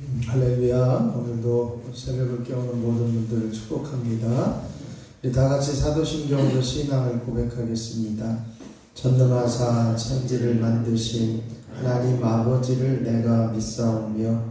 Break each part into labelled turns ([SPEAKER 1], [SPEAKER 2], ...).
[SPEAKER 1] 할렐루야. 오늘도 새벽을 깨우는 모든 분들을 축복합니다. 우리 다 같이 사도신경으로 신앙을 고백하겠습니다. 전능하사 천지를 만드신 하나님 아버지를 내가 믿사오며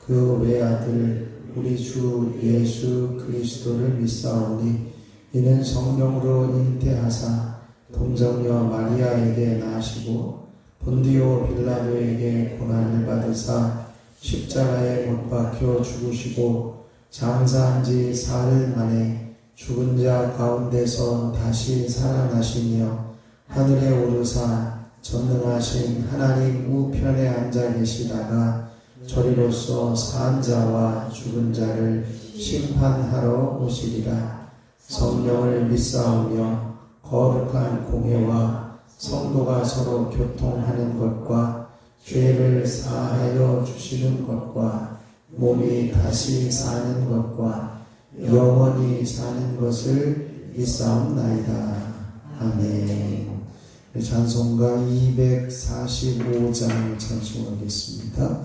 [SPEAKER 1] 그 외아들 우리 주 예수 그리스도를 믿사오니 이는 성령으로 잉태하사 동정녀 마리아에게 나시고 본디오 빌라도에게 고난을 받으사 십자가에 못 박혀 죽으시고 장사한 지 사흘 만에 죽은 자 가운데서 다시 살아나시며 하늘에 오르사 전능하신 하나님 우편에 앉아 계시다가 저리로서 산 자와 죽은 자를 심판하러 오시리라. 성령을 믿사오며 거룩한 공회와 성도가 서로 교통하는 것과 죄를 사하여 주시는 것과 몸이 다시 사는 것과 영원히 사는 것을 믿사옵나이다. 아멘. 찬송가 245장을 찬송하겠습니다.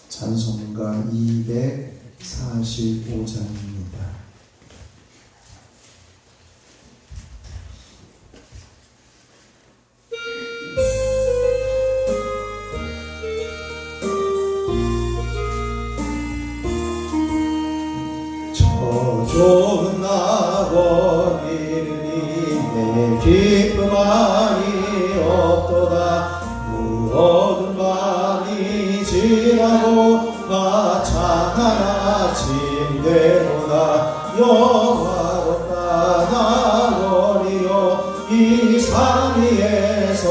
[SPEAKER 1] 찬송가 245장입니다.
[SPEAKER 2] 좋은 낙원 이르니 내 기쁨 많이 없도다. 그 어두운 밤이 지나고 화창한 아침 되도다. 영화롭다 낙원이여 이 산 위에서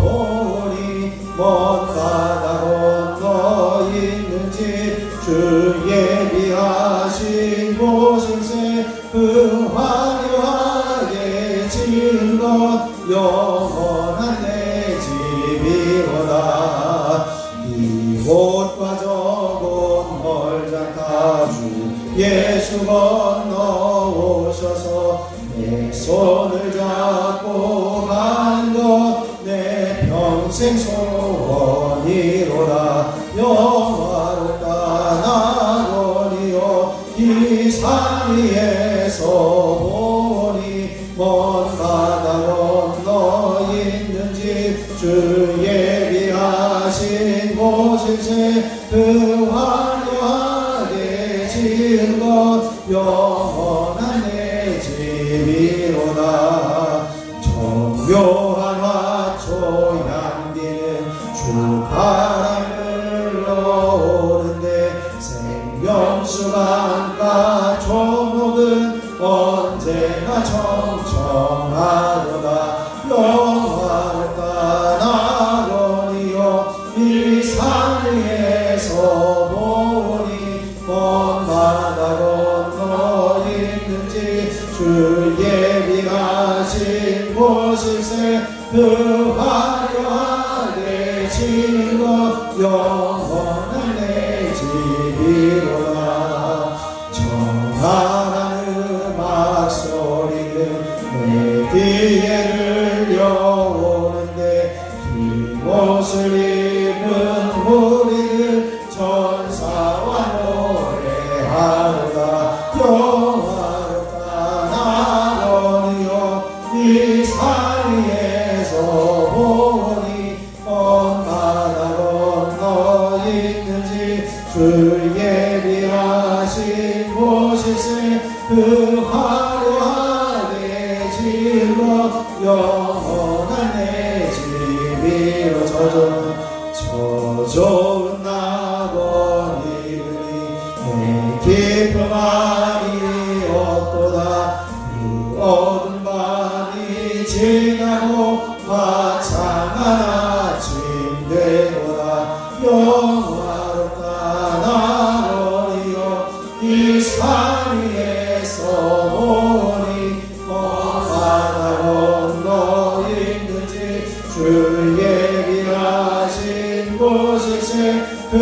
[SPEAKER 2] 보니 먼 바다 건너 있는지 주 예비하신 곳일세. 그 화려하게 지은 것 영원한 내 집이로다. 이곳과 저곳 멀지 않다. 주 예수 건너오셔서 내 손을 잡고 간 것 내 평생 소원이로다. 영화롭다 낙원이여 이 산 위에서 보니 먼 바다 건너 있는 집 주 예비하신 곳일세. 그 화려하게 지은 것 영원한 내 집이로다. 정묘한 화초 향기는 주 바람을 넣오는데 생명수 강가 초목은 언제나 청청하도다. 영화롭다 낙원이여 이 산 위에서 보니 먼 바다 건너 있는지 주 예비하신 곳일세. 그 화려하게 지은 것 영원한 내 집이로다. 정갈한 음악 소리는 내 귀에 들려오는데 긴 옷을 입은 우리들 천사와 노래하노라. 영화롭다 낙원이여 이 산 위에서 보니 먼 바다 건너 있는지 주 예비하신 곳일세. 그 화려하게 지은 것 영원한 내 집이로. 저 좋은 낙원 이르니 내 기쁨 많이 없도다. 그 어두운 밤이 지나고 화창한 아침 되도다. 영화롭다 낙원이여 이 산 위에서 보니 먼 바다 건너 있는지 주 예비하신 곳일세. 그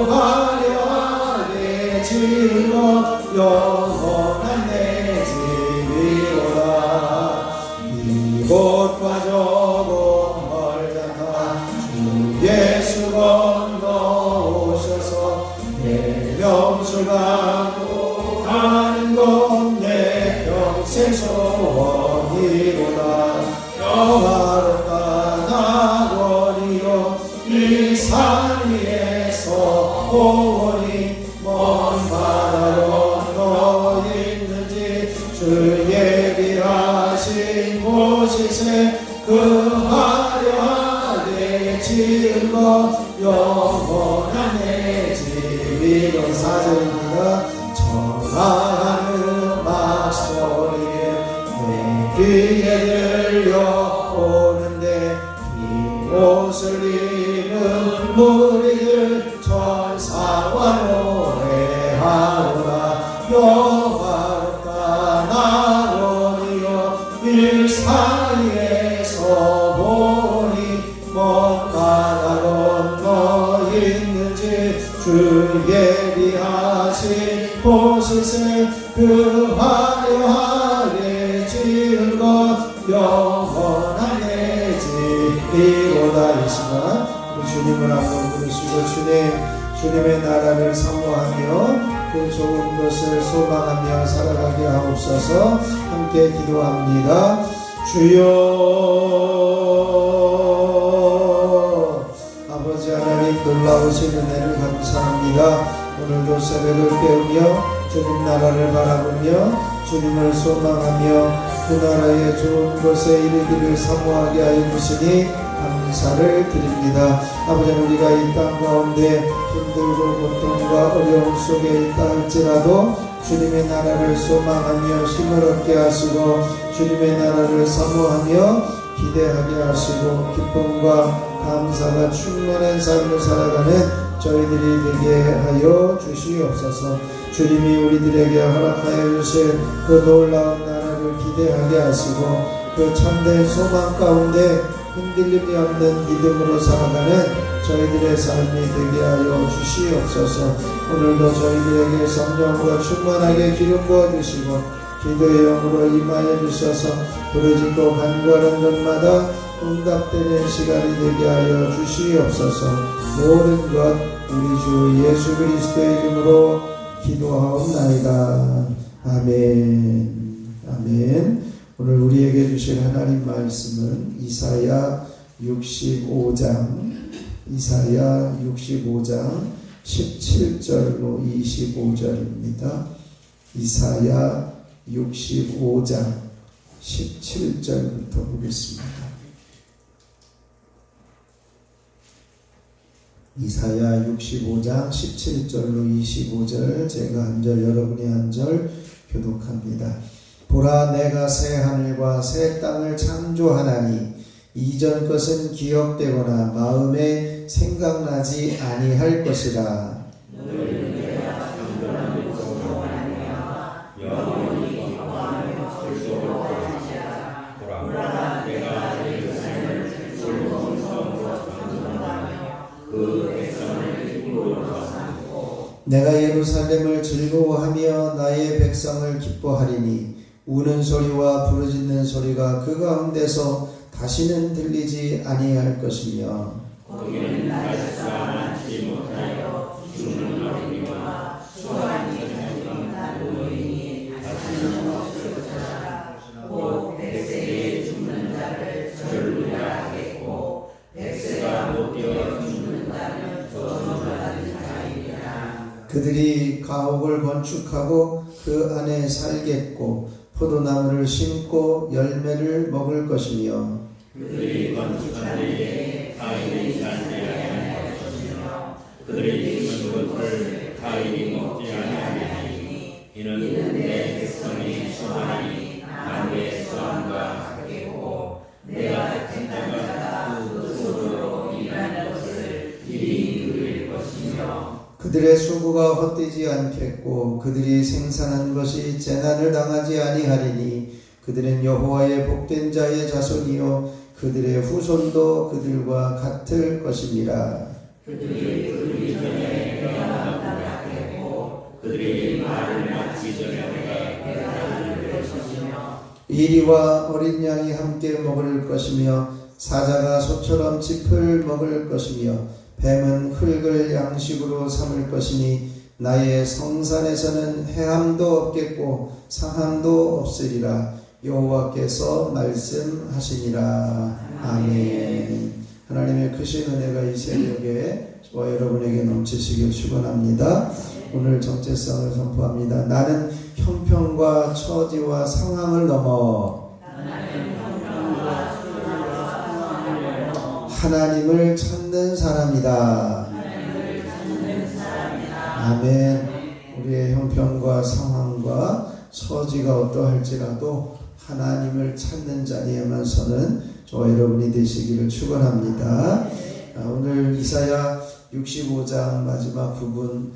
[SPEAKER 2] 화려하게 지은 것 영원한 내 집이로다. 이곳과 저곳 멀지 않다. 주 예수 건너오셔서 내 주가 가는 곳 내 평생 소원이로다. 영화롭다 낙원이요 이 산 위에서 보니 먼 바다로 너 있는지 주 예비하신 곳이세 그하려 하되 지은 것 영원한 내 집이던 사절입니다. 전하는 음악 소리에 내 귀에 들려오는데 이 옷을 입은 무리들 천사와 노래하노라. 여호와롭다 나로니여 일 사이에서 보니 먼 바다 건너 있는지 주 예비하신 곳이세 그 화려하게 지은 것 영원한 내 집이로다. 이 시간 주님을 한번 부르시고 주님의 나라를 사모하며 그 좋은 것을 소망하며 살아가게 하옵소서. 함께 기도합니다. 주여 아버지 하나님 놀라우신 은혜를 감사합니다. 오늘도 새벽을 깨우며 주님 나라를 바라보며 주님을 소망하며 그 나라의 좋은 것에 이르기를 사모하게 하여 주시니 감사를 드립니다. 아버지 우리가 이 땅 가운데 힘들고 고통과 어려움 속에 있다 할지라도 주님의 나라를 소망하며 힘을 얻게 하시고 주님의 나라를 사모하며 기대하게 하시고 기쁨과 감사가 충만한 삶을 살아가는 저희들이 되게 하여 주시옵소서. 주님이 우리들에게 허락하여 주실 그 놀라운 나라를 기대하게 하시고 그 참된 소망 가운데 흔들림이 없는 믿음으로 살아가는 저희들의 삶이 되게 하여 주시옵소서. 오늘도 저희들에게 성령으로 충만하게 기름 부어주시고 기도의 영으로 임하여 주셔서 부르짖고 간구하는 것마다 응답되는 시간이 되게 하여 주시옵소서. 모든 것 우리 주 예수 그리스도의 이름으로 기도하옵나이다. 아멘. 아멘. 오늘 우리에게 주실 하나님 말씀은 이사야 65장 17절로 25절입니다. 이사야 65장 17절부터 보겠습니다. 이사야 65장 17절로 25절 제가 한 절 여러분이 한 절 교독합니다. 보라 내가 새 하늘과 새 땅을 창조하나니 이전 것은 기억되거나 마음에 생각나지 아니할 것이라. 내가 예루살렘을 즐거워하며 나의 백성을 기뻐하리니 우는 소리와 부르짖는 소리가 그 가운데서 다시는 들리지 아니할 것이며
[SPEAKER 3] 거기는 날짜 많지 못하여 죽는 어린이와 수완이 생각난 노인이 다시는 없을 것이라. 곧 백세에 죽는 자를 절루라 하겠고 백세가 못 되어 죽는다면 저주받은 자이리라.
[SPEAKER 1] 그들이 가옥을 건축하고 그 안에 살겠고 포도나무를 심고 열매를 먹을 것이며
[SPEAKER 3] 그들이 건축한 데에 가인이 살지 아니할 것이며 그들이 심은 것을 가인이 먹지 아니하리니 이는 내 백성이 수하니 나의 수함과 같겠고 내가 택한 자가 그 손으로 일하는 것을 길이 누릴 것이며
[SPEAKER 1] 그들의 수고가 헛되지 않겠고 그들이 생산한 것이 재난을 당하지 아니하리니 그들은 여호와의 복된 자의 자손이요 그들의 후손도 그들과 같을 것이니라.
[SPEAKER 3] 그들이 그르기 전에 배가 나겠고 그들이 말을 낳기 전에 배가 늘 것이며
[SPEAKER 1] 이리와 어린 양이 함께 먹을 것이며 사자가 소처럼 짚을 먹을 것이며 뱀은 흙을 양식으로 삼을 것이니 나의 성산에서는 해함도 없겠고 상함도 없으리라. 여호와께서 말씀하시니라. 아멘. 하나님의 크신 은혜가 이 새벽에 저와 여러분에게 넘치시길 축원합니다. 오늘 정체성을 선포합니다. 나는 형편과 처지와 상황을 넘어 하나님을 찾는 사람이다. 아멘. 우리의 형편과 상황과 처지가 어떠할지라도 하나님을 찾는 자리에만 서는 저와 여러분이 되시기를 축원합니다. 오늘 이사야 65장 마지막 부분,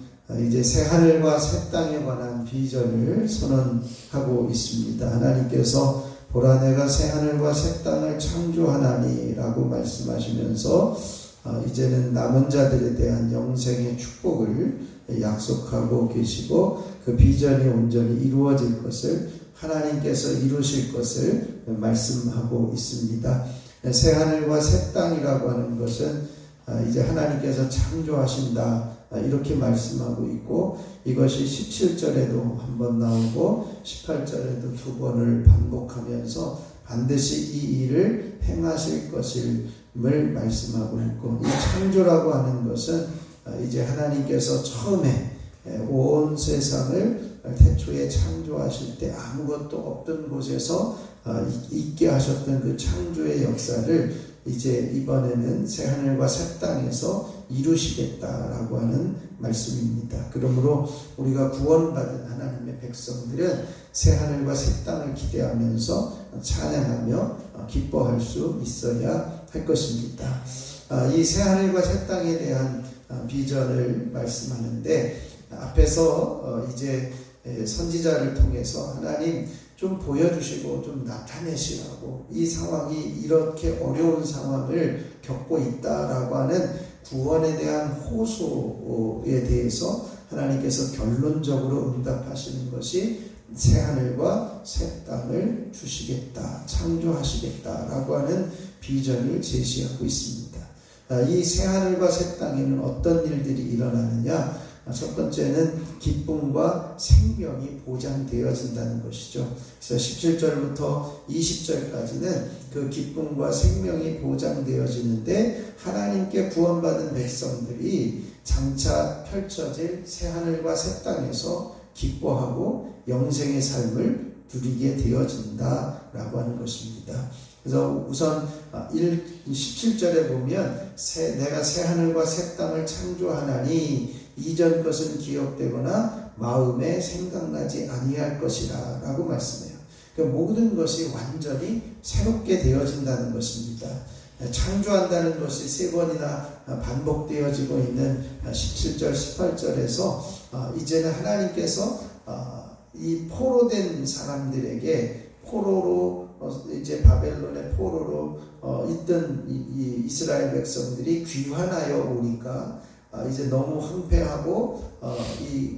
[SPEAKER 1] 이제 새 하늘과 새 땅에 관한 비전을 선언하고 있습니다. 하나님께서 보라 내가 새 하늘과 새 땅을 창조하나니 라고 말씀하시면서 이제는 남은 자들에 대한 영생의 축복을 약속하고 계시고 그 비전이 온전히 이루어질 것을 하나님께서 이루실 것을 말씀하고 있습니다. 새 하늘과 새 땅이라고 하는 것은 이제 하나님께서 창조하신다 이렇게 말씀하고 있고, 이것이 17절에도 한 번 나오고 18절에도 두 번을 반복하면서 반드시 이 일을 행하실 것임을 말씀하고 있고, 이 창조라고 하는 것은 이제 하나님께서 처음에 온 세상을 태초에 창조하실 때 아무것도 없던 곳에서 있게 하셨던 그 창조의 역사를 이제 이번에는 새 하늘과 새 땅에서 이루시겠다라고 하는 말씀입니다. 그러므로 우리가 구원받은 하나님의 백성들은 새 하늘과 새 땅을 기대하면서 찬양하며 기뻐할 수 있어야 할 것입니다. 이 새 하늘과 새 땅에 대한 비전을 말씀하는데, 앞에서 이제 선지자를 통해서 하나님 좀 보여주시고 좀 나타내시라고, 이 상황이 이렇게 어려운 상황을 겪고 있다라고 하는 구원에 대한 호소에 대해서 하나님께서 결론적으로 응답하시는 것이 새 하늘과 새 땅을 주시겠다, 창조하시겠다라고 하는 비전을 제시하고 있습니다. 이 새 하늘과 새 땅에는 어떤 일들이 일어나느냐? 첫 번째는 기쁨과 생명이 보장되어진다는 것이죠. 그래서 17절부터 20절까지는 그 기쁨과 생명이 보장되어지는데, 하나님께 구원받은 백성들이 장차 펼쳐질 새 하늘과 새 땅에서 기뻐하고 영생의 삶을 누리게 되어진다라고 하는 것입니다. 그래서 우선 17절에 보면 내가 새 하늘과 새 땅을 창조하나니 이전 것은 기억되거나 마음에 생각나지 아니할 것이라 라고 말씀해요. 그러니까 모든 것이 완전히 새롭게 되어진다는 것입니다. 창조한다는 것이 세 번이나 반복되어지고 있는 17절, 18절에서 이제는 하나님께서 이 포로된 사람들에게, 포로로 이제 바벨론의 포로로 있던 이 이스라엘 백성들이 귀환하여 오니까 이제 너무 황폐하고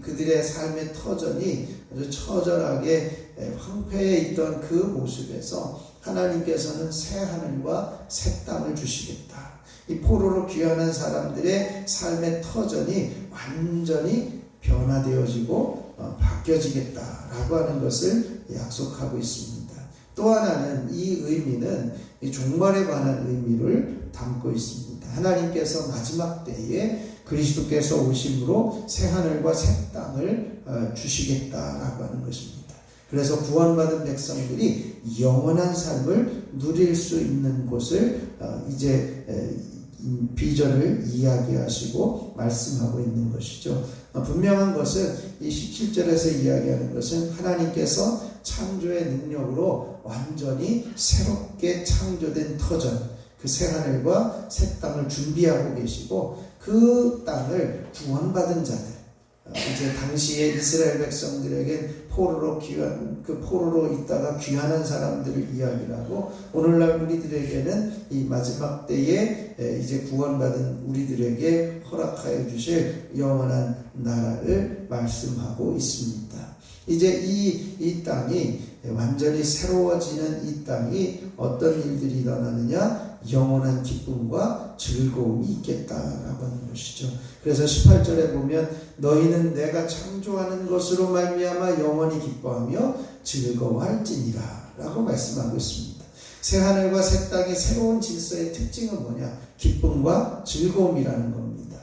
[SPEAKER 1] 그들의 삶의 터전이 아주 처절하게 황폐해 있던 그 모습에서 하나님께서는 새 하늘과 새 땅을 주시겠다. 이 포로로 귀환한 사람들의 삶의 터전이 완전히 변화되어지고 바뀌어지겠다라고 하는 것을 약속하고 있습니다. 또 하나는, 이 의미는 이 종말에 관한 의미를 담고 있습니다. 하나님께서 마지막 때에 그리스도께서 오심으로 새 하늘과 새 땅을 주시겠다라고 하는 것입니다. 그래서 구원받은 백성들이 영원한 삶을 누릴 수 있는 곳을 이제 비전을 이야기하시고 말씀하고 있는 것이죠. 분명한 것은 이 17절에서 이야기하는 것은 하나님께서 창조의 능력으로 완전히 새롭게 창조된 터전, 그 새 하늘과 새 땅을 준비하고 계시고, 그 땅을 구원받은 자들, 이제 당시에 이스라엘 백성들에겐 포로로 있다가 귀환한 사람들을 이야기를 하고, 오늘날 우리들에게는 이 마지막 때에 이제 구원받은 우리들에게 허락하여 주실 영원한 나라를 말씀하고 있습니다. 이제 이 땅이 완전히 새로워지는 이 땅이 어떤 일들이 일어나느냐? 영원한 기쁨과 즐거움이 있겠다라고 하는 것이죠. 그래서 18절에 보면 너희는 내가 창조하는 것으로 말미암아 영원히 기뻐하며 즐거워할지니라 라고 말씀하고 있습니다. 새하늘과 새 땅의 새로운 질서의 특징은 뭐냐? 기쁨과 즐거움이라는 겁니다.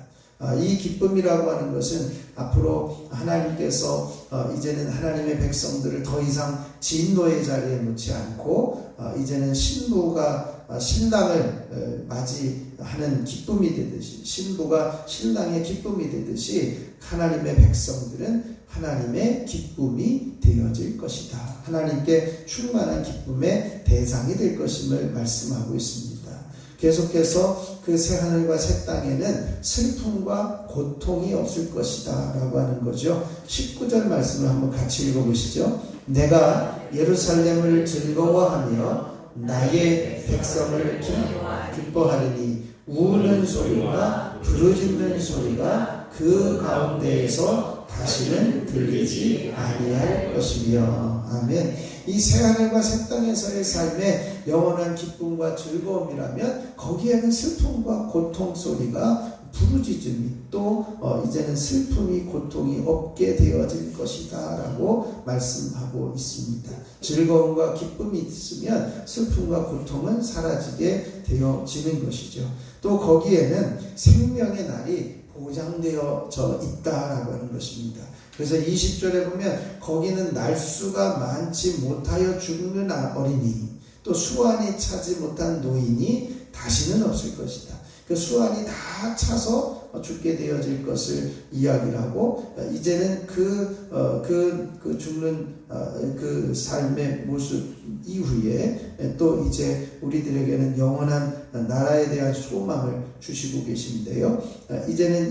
[SPEAKER 1] 이 기쁨이라고 하는 것은 앞으로 하나님께서 이제는 하나님의 백성들을 더 이상 진노의 자리에 놓지 않고 이제는 신부가 신랑을 맞이하는 기쁨이 되듯이, 신부가 신랑의 기쁨이 되듯이 하나님의 백성들은 하나님의 기쁨이 되어질 것이다. 하나님께 충만한 기쁨의 대상이 될 것임을 말씀하고 있습니다. 계속해서 그 새하늘과 새 땅에는 슬픔과 고통이 없을 것이다 라고 하는 거죠. 19절 말씀을 한번 같이 읽어보시죠. 내가 예루살렘을 즐거워하며 나의 백성을 기뻐하리니 우는 소리와 부르짖는 소리가 그 가운데에서 다시는 들리지 아니할 것이며. 아멘. 이 새하늘과 새 땅에서의 삶의 영원한 기쁨과 즐거움이라면 거기에는 슬픔과 고통 소리가 부르짖음이 또 이제는 슬픔이 고통이 없게 되어질 것이다 라고 말씀하고 있습니다. 즐거움과 기쁨이 있으면 슬픔과 고통은 사라지게 되어지는 것이죠. 또 거기에는 생명의 날이 보장되어져 있다라고 하는 것입니다. 그래서 20절에 보면 거기는 날수가 많지 못하여 죽는 어린이 또 수완이 차지 못한 노인이 다시는 없을 것이다. 그 수완이 다 차서 죽게 되어질 것을 이야기를 하고 이제는 그 죽는 그 삶의 모습 이후에 또 이제 우리들에게는 영원한 나라에 대한 소망을 주시고 계신데요. 이제는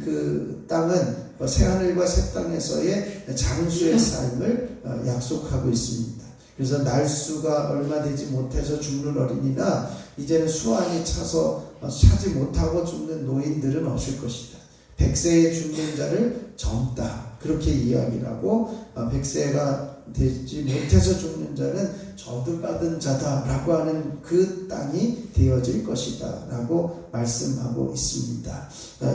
[SPEAKER 1] 그 땅은 새하늘과 새 땅에서의 장수의 삶을 약속하고 있습니다. 그래서 날수가 얼마 되지 못해서 죽는 어린이나 이제는 수완이 차서 차지 못하고 죽는 노인들은 없을 것이다. 100세에 죽는 자를 젊다. 그렇게 이야기를 하고 100세가 되지 못해서 죽는 자는 저주받은 자다라고 하는 그 땅이 되어질 것이다 라고 말씀하고 있습니다.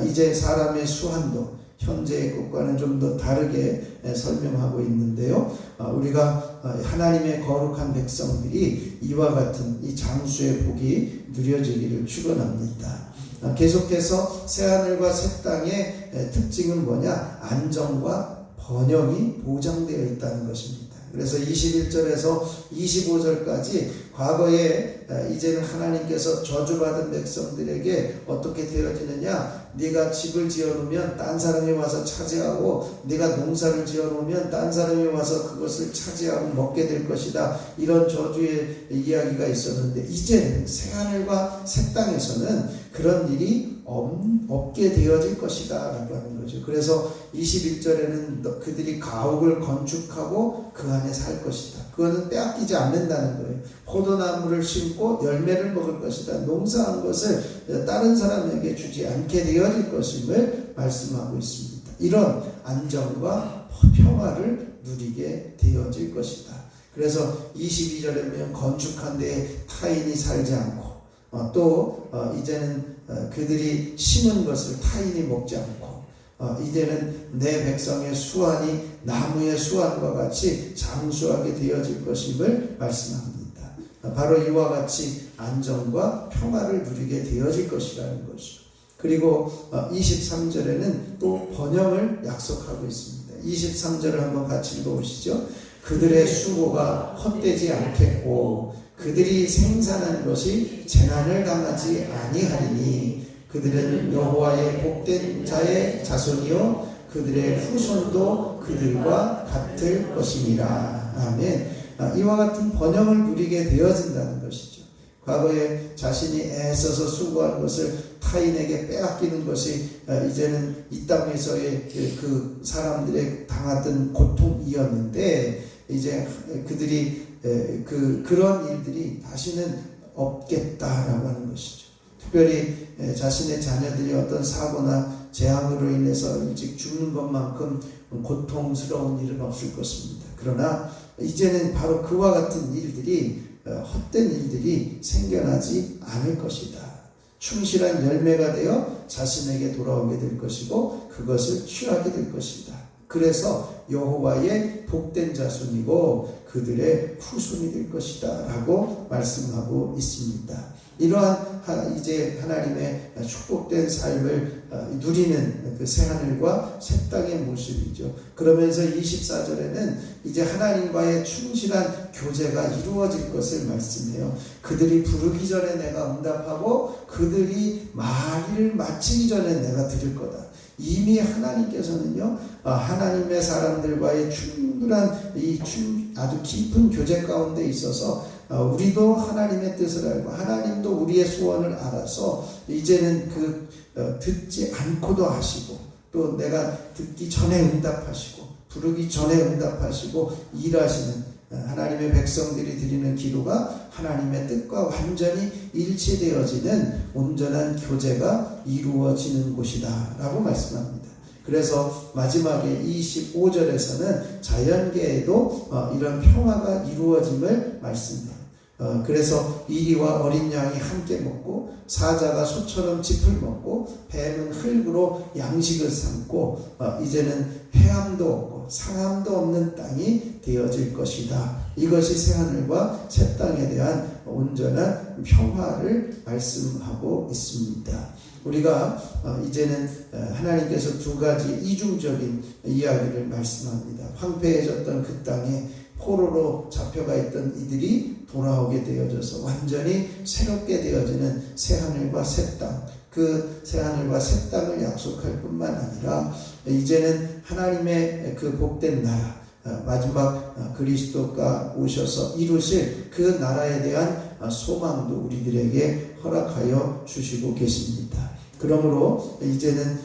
[SPEAKER 1] 이제 사람의 수완도 현재의 것과는 좀 더 다르게 설명하고 있는데요. 우리가 하나님의 거룩한 백성들이 이와 같은 이 장수의 복이 누려지기를 축원합니다. 계속해서 새하늘과 새 땅의 특징은 뭐냐? 안정과 번영이 보장되어 있다는 것입니다. 그래서 21절에서 25절까지 과거에 이제는 하나님께서 저주받은 백성들에게 어떻게 되어지느냐? 네가 집을 지어놓으면 딴 사람이 와서 차지하고 네가 농사를 지어놓으면 딴 사람이 와서 그것을 차지하고 먹게 될 것이다. 이런 저주의 이야기가 있었는데 이제는 새하늘과 새 땅에서는 그런 일이 없게 되어질 것이다 라고 하는 거죠. 그래서 21절에는 그들이 가옥을 건축하고 그 안에 살 것이다. 그거는 빼앗기지 않는다는 거예요. 포도나무를 심고 열매를 먹을 것이다. 농사한 것을 다른 사람에게 주지 않게 되어질 것임을 말씀하고 있습니다. 이런 안정과 평화를 누리게 되어질 것이다. 그래서 22절에 보면 건축한 데에 타인이 살지 않고 또 이제는 그들이 심은 것을 타인이 먹지 않고 이제는 내 백성의 수완이 나무의 수완과 같이 장수하게 되어질 것임을 말씀합니다. 바로 이와 같이 안정과 평화를 누리게 되어질 것이라는 것이죠. 그리고 23절에는 또 번영을 약속하고 있습니다. 23절을 한번 같이 읽어보시죠. 그들의 수고가 헛되지 않겠고 그들이 생산한 것이 재난을 당하지 아니하리니 그들은 여호와의 복된 자의 자손이요 그들의 후손도 그들과 같을 것이니라. 아멘. 이와 같은 번영을 누리게 되어진다는 것이죠. 과거에 자신이 애써서 수고한 것을 타인에게 빼앗기는 것이 이제는 이 땅에서의 그 사람들의 당했던 고통이었는데 이제 그들이 그런 일들이 다시는 없겠다라고 하는 것이죠. 특별히 자신의 자녀들이 어떤 사고나 재앙으로 인해서 일찍 죽는 것만큼 고통스러운 일은 없을 것입니다. 그러나 이제는 바로 그와 같은 일들이
[SPEAKER 2] 헛된 일들이 생겨나지 않을 것이다. 충실한 열매가 되어 자신에게 돌아오게 될 것이고 그것을 취하게 될 것이다. 그래서 여호와의 복된 자손이고 그들의 후손이 될 것이다 라고 말씀하고 있습니다. 이러한 이제 하나님의 축복된 삶을 누리는 그 새하늘과 새 땅의 모습이죠. 그러면서 24절에는 이제 하나님과의 충실한 교제가 이루어질 것을 말씀해요. 그들이 부르기 전에 내가 응답하고 그들이 말을 마치기 전에 내가 들을 거다. 이미 하나님께서는요, 하나님의 사람들과의 충분한 아주 깊은 교제 가운데 있어서 우리도 하나님의 뜻을 알고 하나님도 우리의 소원을 알아서 이제는 듣지 않고도 하시고 또 내가 듣기 전에 응답하시고 부르기 전에 응답하시고 일하시는 하나님의 백성들이 드리는 기도가 하나님의 뜻과 완전히 일치되어지는 온전한 교제가 이루어지는 곳이다 라고 말씀합니다. 그래서 마지막에 25절에서는 자연계에도 이런 평화가 이루어짐을 말씀해요. 그래서 이리와 어린 양이 함께 먹고 사자가 소처럼 짚을 먹고 뱀은 흙으로 양식을 삼고 이제는 해함도 없고 상함도 없는 땅이 되어질 것이다. 이것이 새하늘과 새 땅에 대한 온전한 평화를 말씀하고 있습니다. 우리가 이제는 하나님께서 두 가지 이중적인 이야기를 말씀합니다. 황폐해졌던 그 땅에 포로로 잡혀가 있던 이들이 돌아오게 되어져서 완전히 새롭게 되어지는 새하늘과 새 땅, 그 새하늘과 새 땅을 약속할 뿐만 아니라 이제는 하나님의 그 복된 나라, 마지막 그리스도가 오셔서 이루실 그 나라에 대한 소망도 우리들에게 허락하여 주시고 계십니다. 그러므로 이제는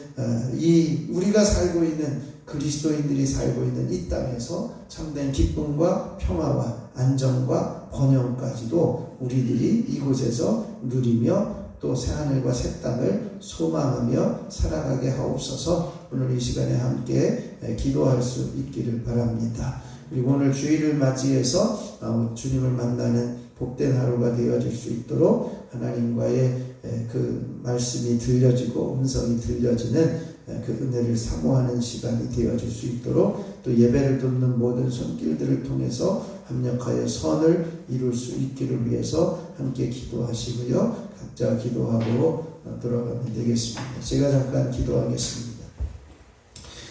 [SPEAKER 2] 우리가 살고 있는 그리스도인들이 살고 있는 이 땅에서 참된 기쁨과 평화와 안정과 번영까지도 우리들이 이곳에서 누리며 또 새하늘과 새 땅을 소망하며 살아가게 하옵소서. 오늘 이 시간에 함께 기도할 수 있기를 바랍니다. 그리고 오늘 주일을 맞이해서 주님을 만나는 복된 하루가 되어질 수 있도록 하나님과의 그 말씀이 들려지고 음성이 들려지는 그 은혜를 사모하는 시간이 되어질 수 있도록 또 예배를 돕는 모든 손길들을 통해서 합력하여 선을 이룰 수 있기를 위해서 함께 기도하시고요. 각자 기도하고 돌아가면 되겠습니다. 제가 잠깐 기도하겠습니다.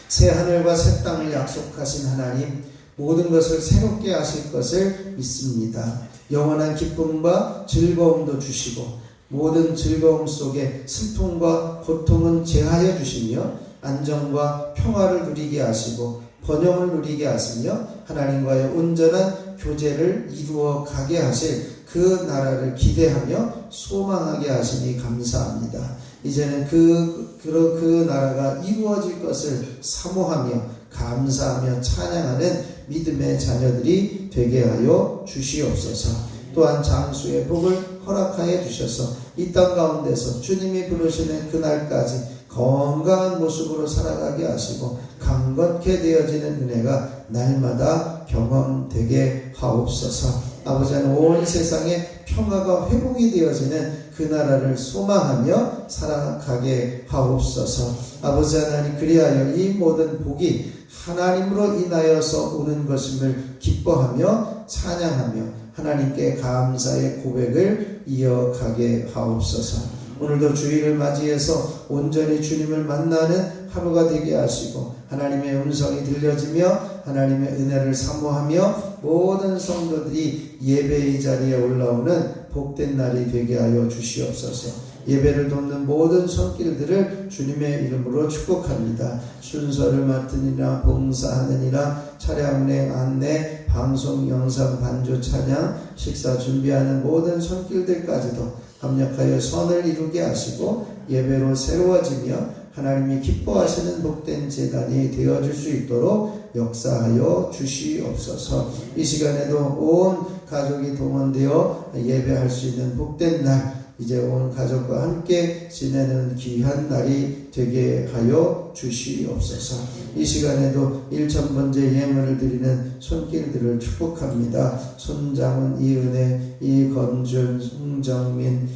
[SPEAKER 2] 새 하늘과 새 땅을 약속하신 하나님, 모든 것을 새롭게 하실 것을 믿습니다. 영원한 기쁨과 즐거움도 주시고 모든 즐거움 속에 슬픔과 고통은 제하여 주시며 안정과 평화를 누리게 하시고 번영을 누리게 하시며 하나님과의 온전한 교제를 이루어 가게 하실 그 나라를 기대하며 소망하게 하시니 감사합니다. 이제는 그 나라가 이루어질 것을 사모하며 감사하며 찬양하는 믿음의 자녀들이 되게 하여 주시옵소서. 또한 장수의 복을 허락하여 주셔서 이 땅 가운데서 주님이 부르시는 그날까지 건강한 모습으로 살아가게 하시고 강건케 되어지는 은혜가 날마다 경험되게 하옵소서. 아버지 하나님, 온 세상에 평화가 회복이 되어지는 그 나라를 소망하며 살아가게 하옵소서. 아버지 하나님, 그리하여 이 모든 복이 하나님으로 인하여서 오는 것임을 기뻐하며 찬양하며 하나님께 감사의 고백을 이어가게 하옵소서. 오늘도 주일을 맞이해서 온전히 주님을 만나는 하루가 되게 하시고 하나님의 음성이 들려지며 하나님의 은혜를 사모하며 모든 성도들이 예배의 자리에 올라오는 복된 날이 되게 하여 주시옵소서. 예배를 돕는 모든 손길들을 주님의 이름으로 축복합니다. 순서를 맡으니라, 봉사하느니라, 차량 운행, 안내, 방송, 영상, 반주, 찬양, 식사 준비하는 모든 손길들까지도 합력하여 선을 이루게 하시고 예배로 새로워지며 하나님이 기뻐하시는 복된 제단이 되어줄 수 있도록 역사하여 주시옵소서. 이 시간에도 온 가족이 동원되어 예배할 수 있는 복된 날,
[SPEAKER 1] 이제 온 가족과 함께 지내는 귀한 날이 되게 하여 주시옵소서. 이 시간에도 1000번째 예물을 드리는 손길들을 축복합니다. 손장은 이은혜, 이건준, 홍정민,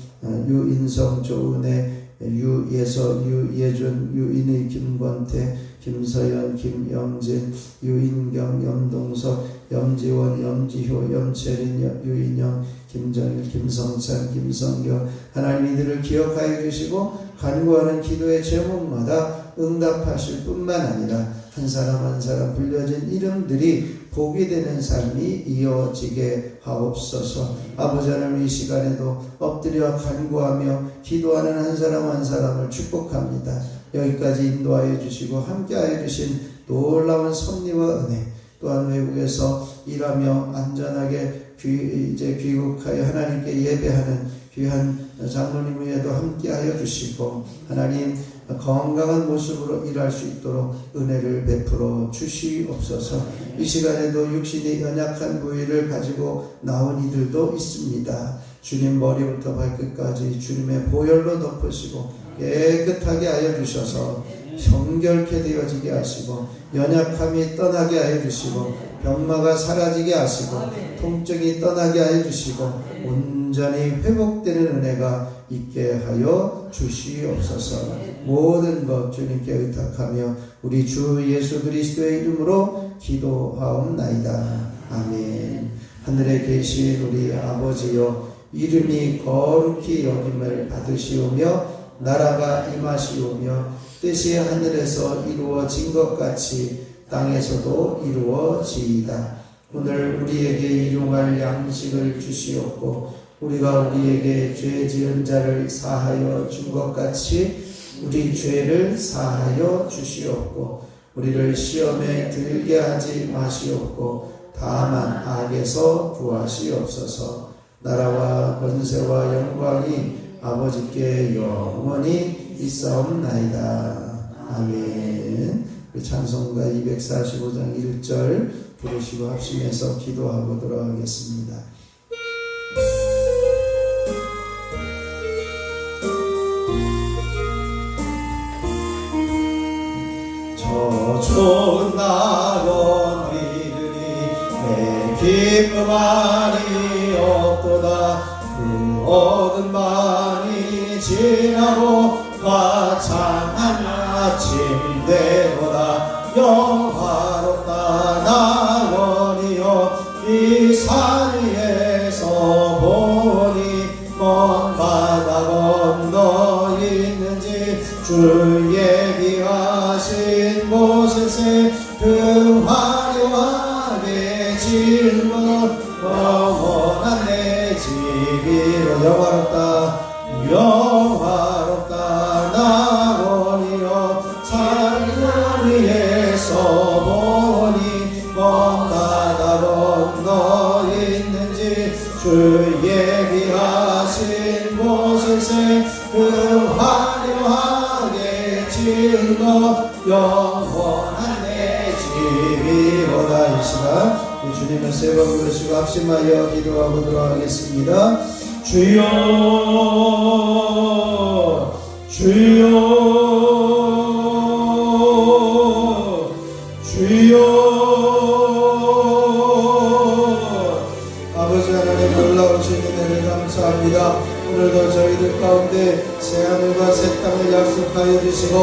[SPEAKER 1] 유인성, 조은혜, 유예서, 유예준, 유인의, 김권태, 김서연, 김영진, 유인경, 염동석, 염지원, 염지효, 염채린, 유인영, 김정일, 김성찬, 김성경, 하나님 이들을 기억하여 주시고 간구하는 기도의 제목마다 응답하실 뿐만 아니라 한 사람 한 사람 불려진 이름들이 복이 되는 삶이 이어지게 하옵소서. 아버지 하나님, 이 시간에도 엎드려 간구하며 기도하는 한 사람 한 사람을 축복합니다. 여기까지 인도하여 주시고 함께하여 주신 놀라운 섭리와 은혜, 또한 외국에서 일하며 안전하게 귀국하여 하나님께 예배하는 귀한 장로님 위에도 함께하여 주시고 하나님 건강한 모습으로 일할 수 있도록 은혜를 베풀어 주시옵소서. 이 시간에도 육신이 연약한 부위를 가지고 나온 이들도 있습니다. 주님 머리부터 발끝까지 주님의 보혈로 덮으시고 깨끗하게 하여 주셔서 정결케 되어지게 하시고 연약함이 떠나게 하여 주시고 병마가 사라지게 하시고 통증이 떠나게 하여 주시고 온전히 회복되는 은혜가 있게 하여 주시옵소서. 모든 것 주님께 의탁하며 우리 주 예수 그리스도의 이름으로 기도하옵나이다. 아멘. 하늘에 계신 우리 아버지여, 이름이 거룩히 여김을 받으시오며 나라가 임하시오며 뜻이 하늘에서 이루어진 것 같이 땅에서도 이루어지이다. 오늘 우리에게 일용할 양식을 주시옵고 우리가 우리에게 죄 지은 자를 사하여 준 것 같이 우리 죄를 사하여 주시옵고 우리를 시험에 들게 하지 마시옵고 다만 악에서 구하시옵소서. 나라와 권세와 영광이 아버지께 영원히 있사옵나이다. 아멘. 우리 찬송가 245장 1절 부르시고 합심해서 기도하고 돌아가겠습니다.
[SPEAKER 2] 저 좋은 낙원 이르니 내 기쁨 아니 없도다. 그 얻은 많이 지나고 화창한 아침 되도다. 영화롭다 낙원이여 이 산 위에서 보니 먼 바다 건너 있는지 주 예비하신 곳에서 그 화려하게 지은 영원한 내 집이로 영화롭다 낙원이여 산 위에서 보니 먼 바다 건너 있는지 주 예비하신 곳에서 그 화려하게 지은 것 영원한 내 집이로다. 이 시간 주님을 세 번 부르시고 합심하여 기도하고 돌아가겠습니다. 주여 주여 주여. 아버지 하나님, 놀라우신 은혜를 감사합니다. 오늘도 저희들 가운데 새하늘과 새 땅을 약속하여 주시고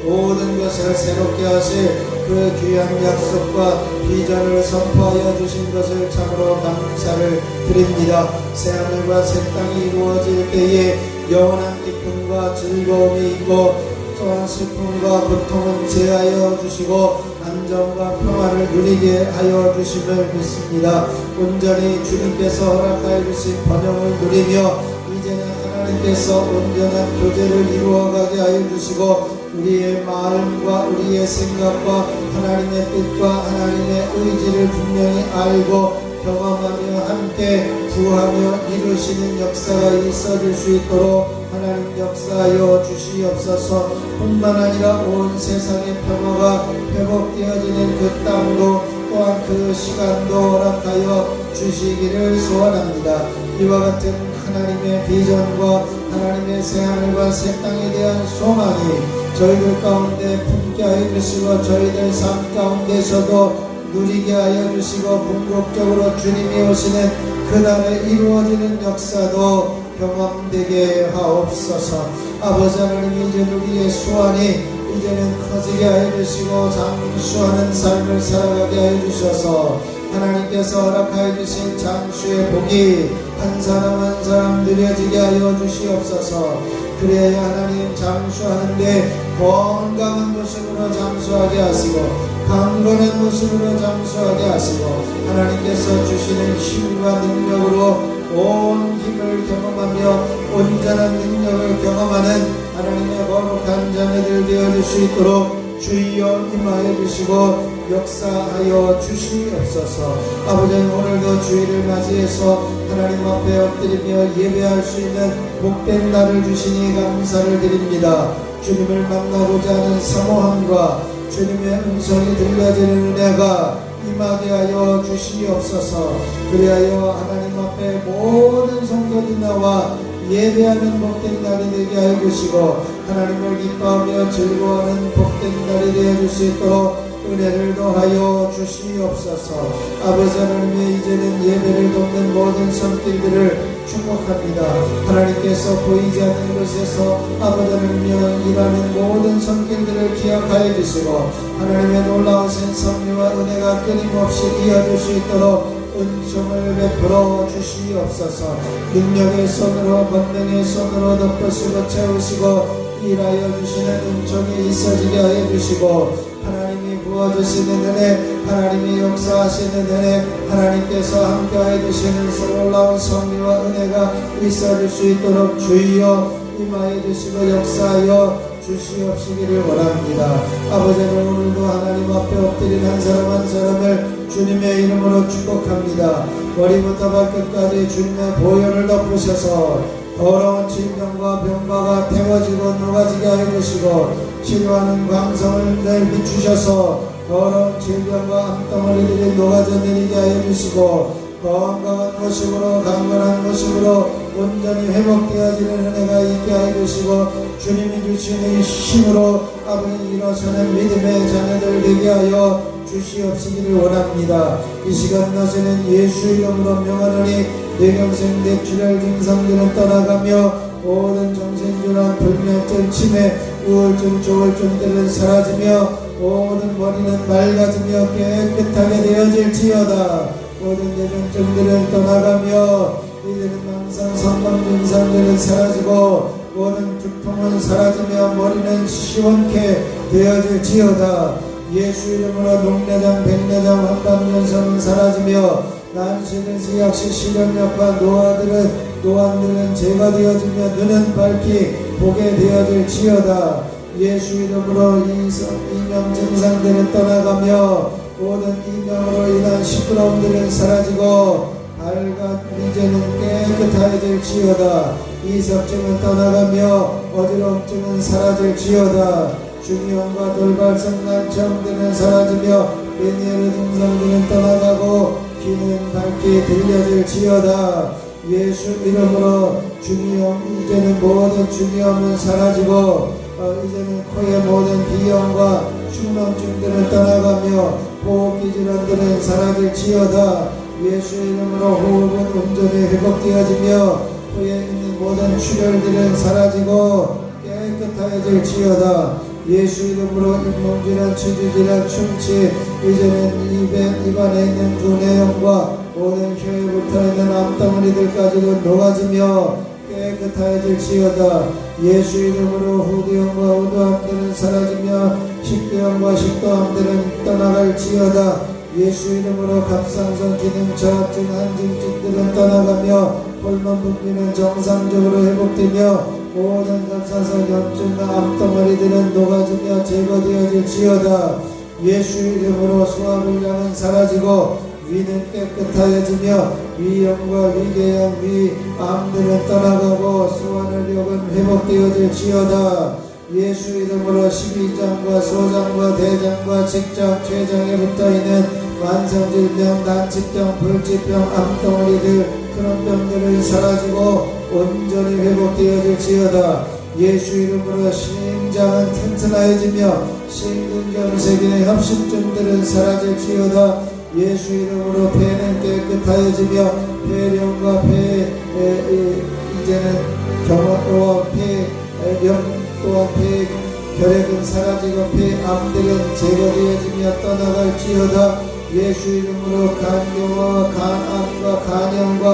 [SPEAKER 2] 모든 것을 새롭게 하실 그 귀한 약속과 비전을 선포하여 주신 것을 참으로 감사를 드립니다. 새하늘과 새 땅이 이루어질 때에 영원한 기쁨과 즐거움이 있고 또한 슬픔과 고통은 제하여 주시고 안정과 평화를 누리게 하여 주심을 믿습니다. 온전히 주님께서 허락하여 주신 번영을 누리며 이제는 하나님께서 온전한 교제를 이루어가게 하여 주시고 우리의 마음과 우리의 생각과 하나님의 뜻과 하나님의 의지를 분명히 알고 경험하며 함께 구하며 이루시는 역사가 있어질 수 있도록 하나님 역사하여 주시옵소서. 뿐만 아니라 온 세상의 평화가 회복되어지는 그 땅도 또한 그 시간도 허락하여 주시기를 소원합니다. 이와 같은 하나님의 비전과
[SPEAKER 1] 하나님의 새하늘과 새 땅에 대한 소망이 저희들 가운데 품게 하여 주시고 저희들 삶 가운데서도 누리게 하여 주시고 궁극적으로 주님이 오시는 그날에 이루어지는 역사도 경험되게 하옵소서. 아버지 하나님, 이제 우리의 소원이 이제는 커지게 하여 주시고 장수하는 삶을 살아가게 하여 주셔서 하나님께서 허락하여 주신 장수의 복이 한 사람 한 사람 누려지게 하여 주시옵소서. 그래야 하나님 장수하는데 건강한 모습으로 장수하게 하시고 강건한 모습으로 장수하게 하시고 하나님께서 주시는 힘과 능력으로 온 힘을 경험하며 온전한 능력을 경험하는 하나님의 거룩한 자녀들 되어줄 수 있도록 주여 임하여 주시고 역사하여 주시옵소서. 아버지, 오늘도 주일을 맞이해서 하나님 앞에 엎드리며 예배할 수 있는 복된 날을 주시니 감사를 드립니다. 주님을 만나고자 하는 사모함과 주님의 음성이 들려지는 은혜가 임하게 하여 주시옵소서. 그리하여 하나님 앞에 모든 성도들이 나와 예배하는 복된 날이 되게 하여 주시고 하나님을 기뻐하며 즐거워하는 복된 날이 되어 줄 수 있도록 은혜를 더하여 주시옵소서. 아버지 하나님의 이제는 예배를 돕는 모든 손길들을 축복합니다. 하나님께서 보이지 않는 곳에서 아버지 하나님이여 일하는 모든 손길들을 기억하여 주시고 하나님의 놀라우신 섭리와 은혜가 끊임없이 이어질 수 있도록 은총을 베풀어 주시옵소서. 능력의 손으로 권능의 손으로 덮으시고 채우시고 일하여 주시는 은총이 있어지게 하여 주시고 하나님이 부어주시는 은혜, 하나님이 역사하시는 은혜, 하나님께서 함께하여 주시는 놀라운 섭리와 은혜가 있어질 수 있도록 주여 임하여 주시고 역사하여 주시옵시기를 원합니다. 아버지는 오늘도 하나님 앞에 엎드린 한 사람 한 사람을 주님의 이름으로 축복합니다. 머리부터 발끝까지 주님의 보혈을 덮으셔서 더러운 질병과 병과가 태워지고 녹아지게 하여 주시고 치료하는 광성을 늘 비추셔서 더러운 질병과 암덩어리들이 녹아져 내리게 하여 주시고 건강한 모습으로 강건한 모습으로 온전히 회복되어지는 은혜가 있게 하여 주시고 주님이 주시는 힘으로 아버지 일어서는 믿음의 자녀들 되게 하여 주시옵시기를 원합니다. 이 시간 나서는 예수 이름으로 명하노니 뇌경색 뇌출혈 증상들은 떠나가며 모든 정신질환 불면증 치매 우울증 조울증들은 사라지며 모든 머리는 맑아지며 깨끗하게 되어질지어다. 모든 뇌병증들은 떠나가며 이제는 망상 선망 증상들은 사라지고 모든 두통은 사라지며 머리는 시원케 되어질지어다. 예수 이름으로 녹내장 백내장 환방연성은 사라지며 난시는 시약시 실현력과 노안들은 제거되어지며 눈은 밝히 보게 되어질지어다. 예수 이름으로 이명 증상들은 떠나가며 모든 이명으로 인한 시끄러움들은 사라지고 이제는 깨끗해질지어다. 이석증은 떠나가며 어지러움증은 사라질지어다. 중이염과 돌발성 난청들은 사라지며 메니에르 증상들은 떠나가고 귀는 밝게 들려질지어다. 예수 이름으로 중이염 이제는 모든 중이염은 사라지고 이제는 코의 모든 비염과 축농증들은 떠나가며 호흡기 질환들은 사라질지어다. 예수 이름으로 호흡은 온전히 회복되어지며 코에 있는 모든 출혈들은 사라지고 깨끗해질지어다. 예수 이름으로 잇몸질환, 치주질환, 충치 이제는 입안에 있는 구내염과 모든 혀에 붙어있는 암덩어리들까지도 녹아지며 깨끗해질지어다. 예수 이름으로 후두염과 후두암들은 사라지며 식도염과 식도암들은 떠나갈지어다. 예수 이름으로 갑상선 기능 저하증 한증증들은 떠나가며 홀만 분비는 정상적으로 회복되며 모든 갑상선 염증과 암덩어리들은 녹아지며 제거되어질지어다. 예수 이름으로 소화불량은 사라지고 위는 깨끗하여지며 위염과 위궤양, 위암들은 떠나가고 소화능력은 회복되어질지어다. 예수 이름으로 십이장과 소장과 대장과 직장, 췌장에 붙어있는 만성질병, 난치병, 불치병, 암덩어리들 그런 병들은 사라지고 온전히 회복되어질지어다. 예수 이름으로 심장은 튼튼하여지며 심근경색의 협심증들은 사라질지어다. 예수 이름으로 폐는 깨끗하여지며 폐렴과 이제는 경화 폐염 또한 폐결핵은 사라지고 폐암들은 제거되어지며 떠나갈지어다. 예수 이름으로 간경화 간암과 간염과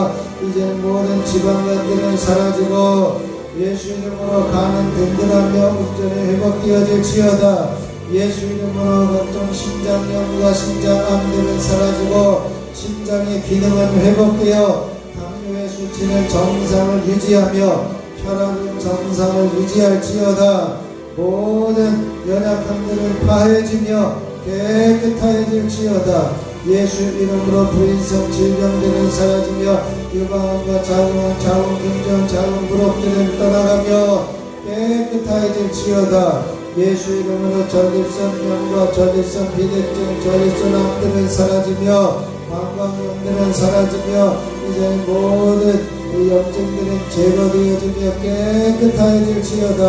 [SPEAKER 1] 이제는 모든 지방간들은 사라지고 예수 이름으로 간은 든든하며 온전히 회복되어질지어다. 예수 이름으로 각종 심장염과 심장암들은 사라지고 심장의 기능은 회복되어 당뇨의 수치는 정상을 유지하며 혈압은 정상을 유지할지어다. 모든 연약함들은 파해지며 깨끗하여질지어다. 예수 이름으로 부인성 질병들은 사라지며 유방암과 자궁 근종 자궁 부록들은 떠나가며 깨끗하여질지어다. 예수 이름으로 전립선염과 전립선 비대증 전립선암들은 사라지며 방광염들은 사라지며 이제 모든 염증들은 제거되어지며 깨끗하여질지어다.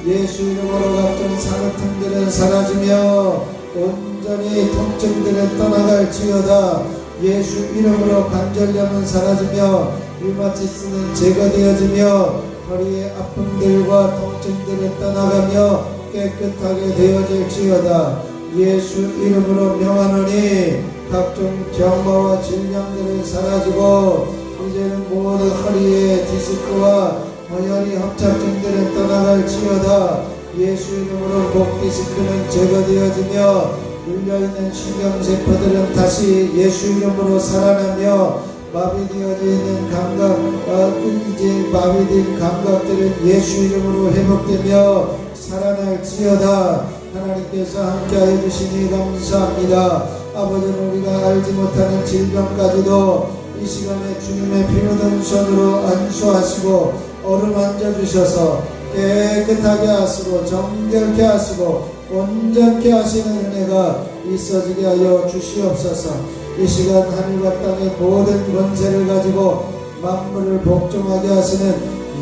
[SPEAKER 1] 예수 이름으로 각종 상어통들은 사라지며 온전히 통증들은 떠나갈지어다. 예수 이름으로 관절염은 사라지며 류마티스는 제거되어지며 허리의 아픔들과 통증들은 떠나가며 깨끗하게 되어질지어다. 예수 이름으로 명하노니 각종 병마와 질병들은 사라지고 이제는 모든 허리의 디스크와 허혈이 협착증들은 떠나갈지어다. 예수 이름으로 목 디스크는 제거되어지며 눌려있는 신경세포들은 다시 예수 이름으로 살아나며 마비되어져 있는 이제 마비된 감각들은 예수 이름으로 회복되며 살아날지어다. 하나님께서 함께하여 주시니 감사합니다. 아버지는 우리가 알지 못하는 질병까지도 이 시간에 주님의 피묻은 손으로 안수하시고 어루만져 주셔서 깨끗하게 하시고 정결케 하시고 온전케 하시는 은혜가 있어지게 하여 주시옵소서. 이 시간 하늘과 땅의 모든 권세를 가지고 만물을 복종하게 하시는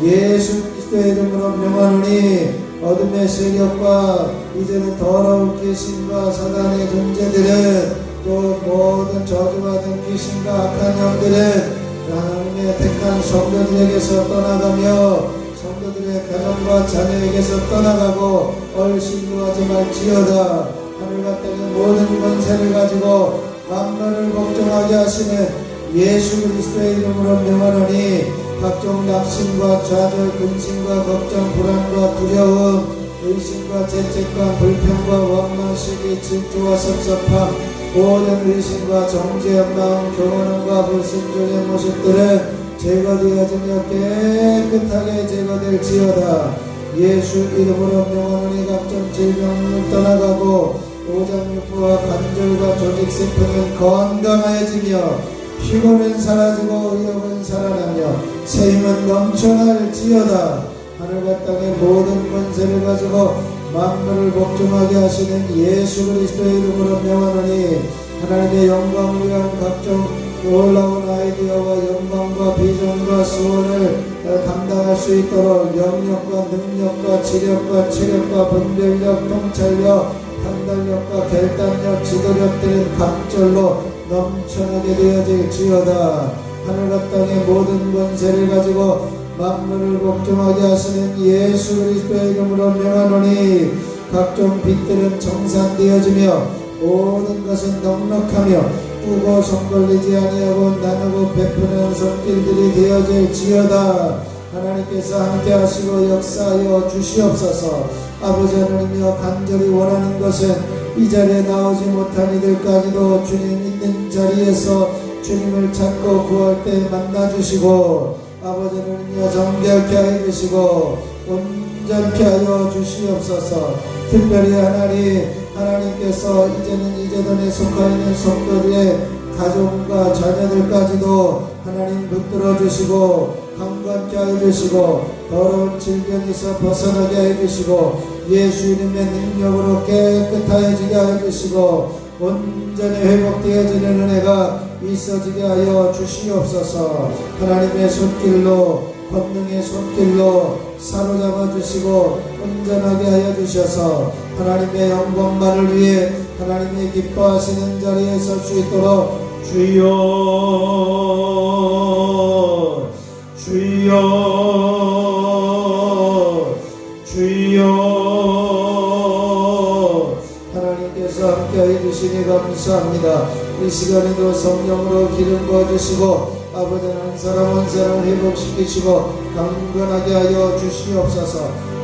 [SPEAKER 1] 예수 그리스도의 이름으로 명하노니 어둠의 세력과 이제는 더러운 귀신과 사단의 존재들은 또 모든 저주받은 귀신과 악한 영들은 하나님의 택한 성도들에게서 떠나가며 성도들의 가정과 자녀에게서 떠나가고 얼씬도하지 말지어다. 하늘과 땅의 모든 권세를 가지고 만물을 복종하게 하시는 예수 그리스도의 이름으로 명하노니 각종 낙심과 좌절, 근심과 걱정, 불안과 두려움, 의심과 죄책과 불평과 원망, 시기, 질투와 섭섭함, 모든 의심과 정죄한 마음, 교만함과 불순종의 모습들은 제거되어지며 깨끗하게 제거될지어다. 예수 이름으로 명하노니 각종 질병을 떠나가고 오장육부와 관절과 조직세포는 건강해지며 피곤은 사라지고 의욕은 살아나며 새 힘은 넘쳐날지어다. 하늘과 땅의 모든 권세를 가지고 만물을 복종하게 하시는 예수 그리스도의 이름으로 명하노니 하나님의 영광을 위한 각종 놀라운 아이디어와 영광과 비전과 소원을 감당할 수 있도록 영역과 능력과 지력과 체력과 분별력, 통찰력, 판단력과 결단력, 지도력들은 각절로 넘쳐나게 되어질지어다. 하늘과 땅의 모든 권세를 가지고 만물을 복종하게 하시는 예수 그리스도의 이름으로 명하노니 각종 빛들은 정산되어지며 모든 것은 넉넉하며 꾸고 손걸리지 아니하고 나누고 베푸는 손길들이 되어질지어다. 하나님께서 함께 하시고 역사하여 주시옵소서. 아버지 하나님이여 간절히 원하는 것은 이 자리에 나오지 못한 이들까지도 주님 있는 자리에서 주님을 찾고 구할 때 만나주시고 아버지 하나님이여 정결케 하여 주시고 온전케 하여 주시옵소서. 특별히 하나님께서 이제는 이제전에 속하 있는 성도들의 가족과 자녀들까지도 하나님 붙들어 주시고 강건케 하여 주시고 더러운 질병에서 벗어나게 하여 주시고 예수 이름의 능력으로 깨끗하여지게 하여 주시고 온전히 회복되어지는 은혜가 있어지게 하여 주시옵소서. 하나님의 손길로 권능의 손길로 사로잡아 주시고 온전하게 하여 주셔서 하나님의 영광만을 위해 하나님이 기뻐하시는 자리에 설 수 있도록 주여 주여 주여 하나님께서 함께하여 주시니 감사합니다. 이 시간에도 성령으로 기름 부어주시고 아버지는 한 사람 한 사람을 회복시키시고 강건하게 하여 주시옵소서.